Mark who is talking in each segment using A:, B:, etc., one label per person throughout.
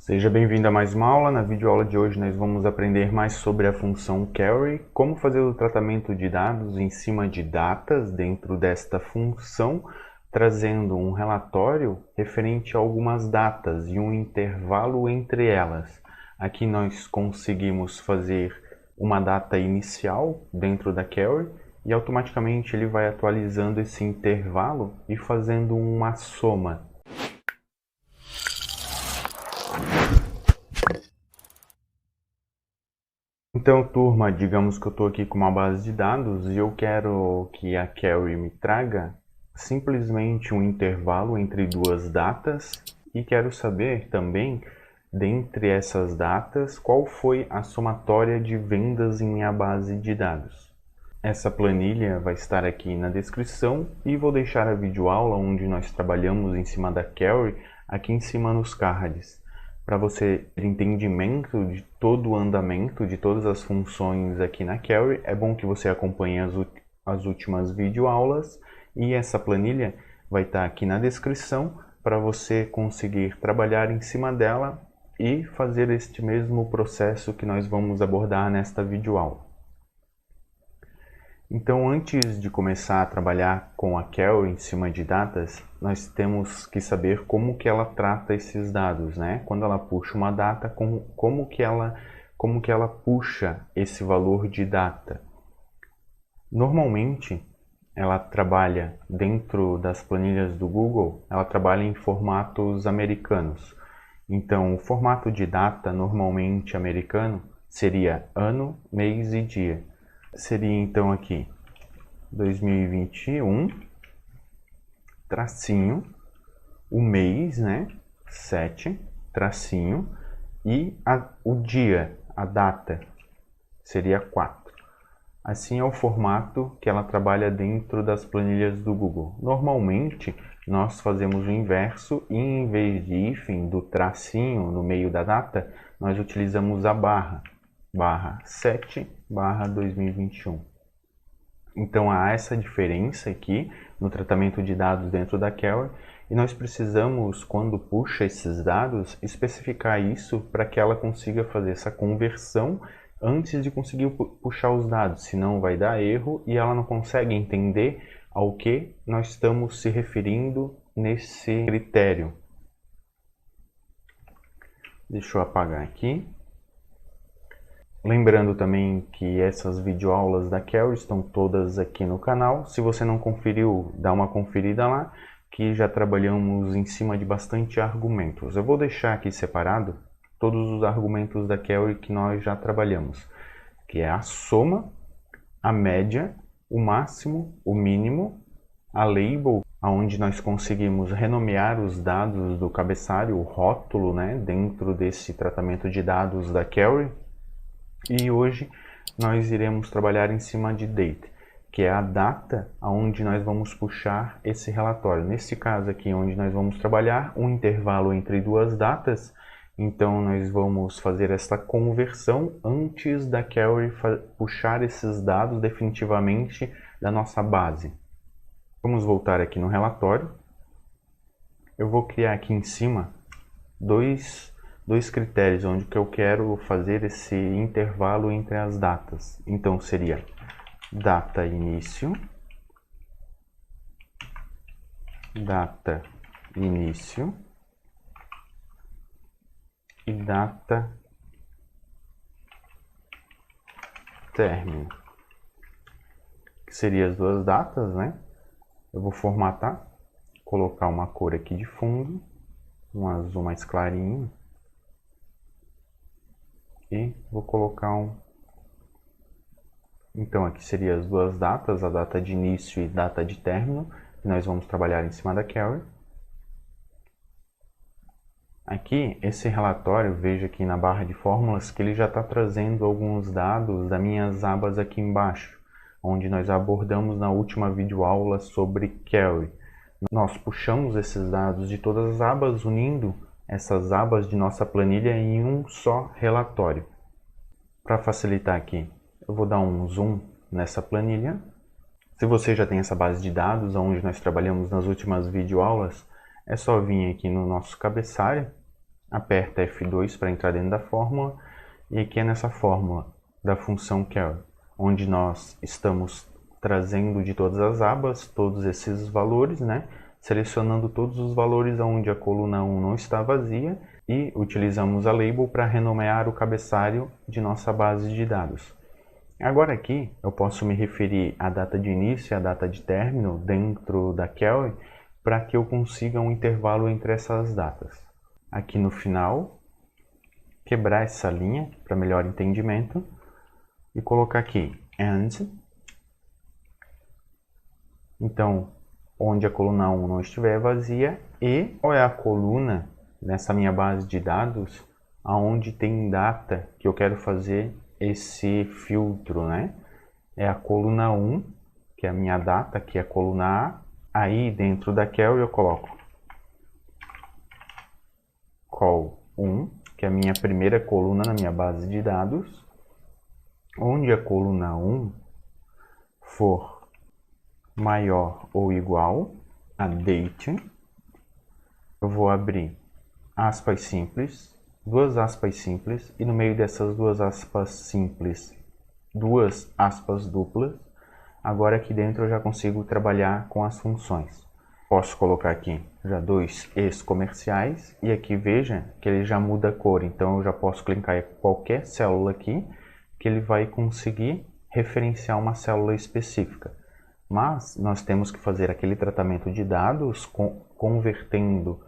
A: Seja bem-vindo a mais uma aula. Na videoaula de hoje nós vamos aprender mais sobre a função query, como fazer o tratamento de dados em cima de datas dentro desta função, trazendo um relatório referente a algumas datas e um intervalo entre elas. Aqui nós conseguimos fazer uma data inicial dentro da query e automaticamente ele vai atualizando esse intervalo e fazendo uma soma. Então, turma, digamos que eu estou aqui com uma base de dados e eu quero que a query me traga simplesmente um intervalo entre duas datas e quero saber também, dentre essas datas, qual foi a somatória de vendas em minha base de dados. Essa planilha vai estar aqui na descrição e vou deixar a videoaula onde nós trabalhamos em cima da query aqui em cima nos cards, para você ter entendimento de todo o andamento de todas as funções aqui na query. É bom que você acompanhe as últimas videoaulas e essa planilha vai estar aqui na descrição para você conseguir trabalhar em cima dela e fazer este mesmo processo que nós vamos abordar nesta videoaula. Então, antes de começar a trabalhar com a query em cima de datas, nós temos que saber como que ela trata esses dados, né? Quando ela puxa uma data, como que ela puxa esse valor de data. Normalmente, ela trabalha dentro das planilhas do Google, ela trabalha em formatos americanos. Então, o formato de data normalmente americano seria ano, mês e dia. Seria então aqui 2021, tracinho, o mês, né, 7, tracinho, e o dia, a data, seria 4. Assim é o formato que ela trabalha dentro das planilhas do Google. Normalmente, nós fazemos o inverso e em vez de hífen, do tracinho no meio da data, nós utilizamos a barra 7, 2021. Então há essa diferença aqui no tratamento de dados dentro da query e nós precisamos, quando puxa esses dados, especificar isso para que ela consiga fazer essa conversão antes de conseguir puxar os dados, senão vai dar erro e ela não consegue entender ao que nós estamos se referindo nesse critério. Deixa eu apagar aqui. Lembrando também que essas videoaulas da query estão todas aqui no canal. Se você não conferiu, dá uma conferida lá, que já trabalhamos em cima de bastante argumentos. Eu vou deixar aqui separado todos os argumentos da query que nós já trabalhamos, que é a soma, a média, o máximo, o mínimo, a label, onde nós conseguimos renomear os dados do cabeçalho, o rótulo, né, dentro desse tratamento de dados da query. E hoje nós iremos trabalhar em cima de date, que é a data onde nós vamos puxar esse relatório. Nesse caso aqui, onde nós vamos trabalhar um intervalo entre duas datas, então nós vamos fazer essa conversão antes da query puxar esses dados definitivamente da nossa base. Vamos voltar aqui no relatório. Eu vou criar aqui em cima dois critérios onde que eu quero fazer esse intervalo entre as datas. Então seria data início, e data término, que seriam as duas datas, né? Eu vou formatar, colocar uma cor aqui de fundo, um azul mais clarinho, e vou colocar Então aqui seriam as duas datas, a data de início e data de término, que nós vamos trabalhar em cima da query. Aqui, esse relatório, veja aqui na barra de fórmulas que ele já está trazendo alguns dados das minhas abas aqui embaixo, onde nós abordamos na última videoaula sobre query. Nós puxamos esses dados de todas as abas, unindo essas abas de nossa planilha em um só relatório. Para facilitar aqui, eu vou dar um zoom nessa planilha. Se você já tem essa base de dados, onde nós trabalhamos nas últimas videoaulas, é só vir aqui no nosso cabeçalho, aperta F2 para entrar dentro da fórmula, e aqui é nessa fórmula da função carry, onde nós estamos trazendo de todas as abas todos esses valores, né? Selecionando todos os valores onde a coluna 1 não está vazia e utilizamos a label para renomear o cabeçalho de nossa base de dados. Agora aqui eu posso me referir à data de início e à data de término dentro da query para que eu consiga um intervalo entre essas datas. Aqui no final, quebrar essa linha para melhor entendimento e colocar aqui AND. Então, onde a coluna 1 não estiver vazia, e qual é a coluna nessa minha base de dados aonde tem data que eu quero fazer esse filtro, né? É a coluna 1, que é a minha data, que é a coluna A. Aí dentro da query eu coloco col1, que é a minha primeira coluna na minha base de dados, onde a coluna 1 for maior ou igual a date, eu vou abrir aspas simples, duas aspas simples, e no meio dessas duas aspas simples, duas aspas duplas. Agora aqui dentro eu já consigo trabalhar com as funções. Posso colocar aqui já dois es comerciais, e aqui veja que ele já muda a cor, então eu já posso clicar em qualquer célula aqui, que ele vai conseguir referenciar uma célula específica. Mas nós temos que fazer aquele tratamento de dados convertendo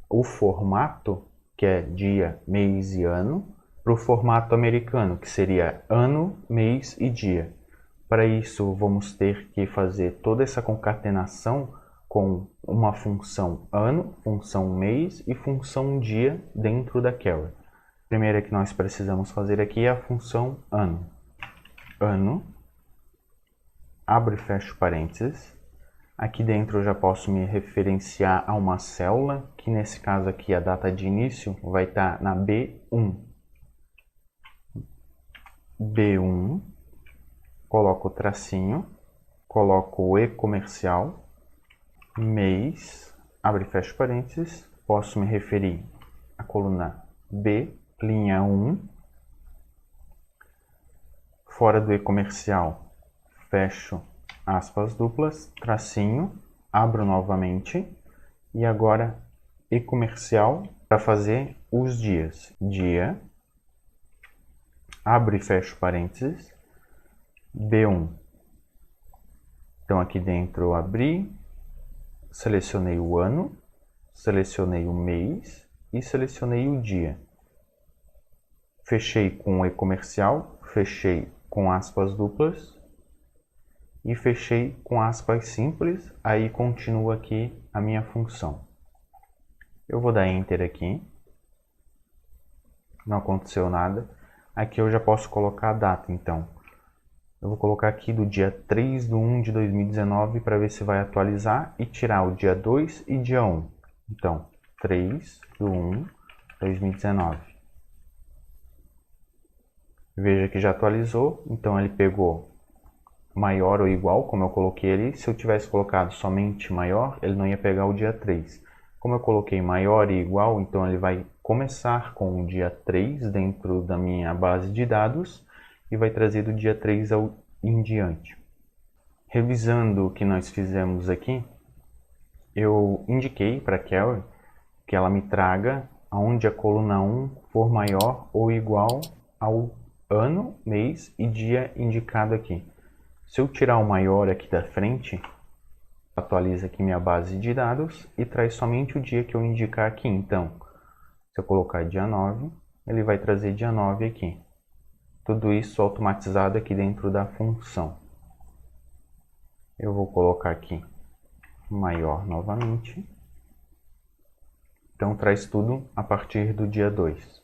A: o formato, que é dia, mês e ano, para o formato americano, que seria ano, mês e dia. Para isso, vamos ter que fazer toda essa concatenação com uma função ano, função mês e função dia dentro da query. A primeira que nós precisamos fazer aqui é a função ano. Ano, abre e fecha parênteses. Aqui dentro eu já posso me referenciar a uma célula, que nesse caso aqui a data de início vai estar na B1. B1, coloco o tracinho, coloco o E comercial, mês, abre e fecha parênteses, posso me referir à coluna B, linha 1, fora do E comercial, fecho aspas duplas, tracinho, abro novamente, e agora E comercial para fazer os dias. Dia, abro e fecho parênteses, B1. Então aqui dentro eu abri, selecionei o ano, selecionei o mês e selecionei o dia. Fechei com o E comercial, fechei com aspas duplas e fechei com aspas simples, aí continua aqui a minha função. Eu vou dar Enter aqui, não aconteceu nada. Aqui eu já posso colocar a data, então. Eu vou colocar aqui do dia 3/1 de 2019 para ver se vai atualizar e tirar o dia 2 e dia 1. Então, 3/1 de 2019. Veja que já atualizou, então ele pegou maior ou igual, como eu coloquei ali. Se eu tivesse colocado somente maior, ele não ia pegar o dia 3. Como eu coloquei maior e igual, então ele vai começar com o dia 3 dentro da minha base de dados e vai trazer do dia 3 em diante. Revisando o que nós fizemos aqui, eu indiquei para a query que ela me traga onde a coluna 1 for maior ou igual ao ano, mês e dia indicado aqui. Se eu tirar o maior aqui da frente, atualiza aqui minha base de dados e traz somente o dia que eu indicar aqui. Então, se eu colocar dia 9, ele vai trazer dia 9 aqui. Tudo isso automatizado aqui dentro da função. Eu vou colocar aqui maior novamente. Então, traz tudo a partir do dia 2.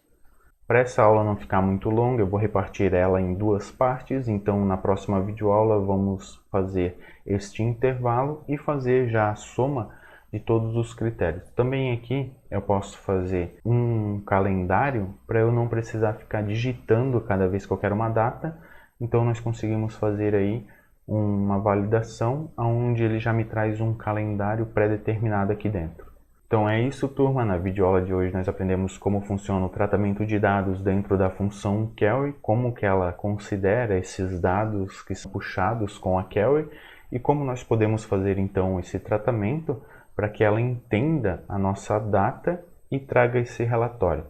A: Para essa aula não ficar muito longa, eu vou repartir ela em duas partes. Então, na próxima videoaula, vamos fazer este intervalo e fazer já a soma de todos os critérios. Também aqui eu posso fazer um calendário para eu não precisar ficar digitando cada vez que eu quero uma data. Então, nós conseguimos fazer aí uma validação onde ele já me traz um calendário pré-determinado aqui dentro. Então é isso, turma. Na videoaula de hoje nós aprendemos como funciona o tratamento de dados dentro da função query, como que ela considera esses dados que são puxados com a query e como nós podemos fazer então esse tratamento para que ela entenda a nossa data e traga esse relatório.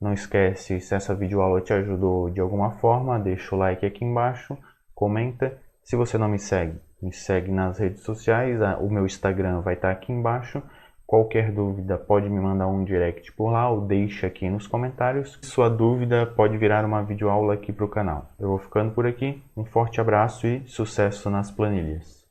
A: Não esquece, se essa videoaula te ajudou de alguma forma, deixa o like aqui embaixo, comenta. Se você não me segue nas redes sociais, o meu Instagram vai estar aqui embaixo. Qualquer dúvida pode me mandar um direct por lá ou deixa aqui nos comentários. Sua dúvida pode virar uma videoaula aqui para o canal. Eu vou ficando por aqui, um forte abraço e sucesso nas planilhas!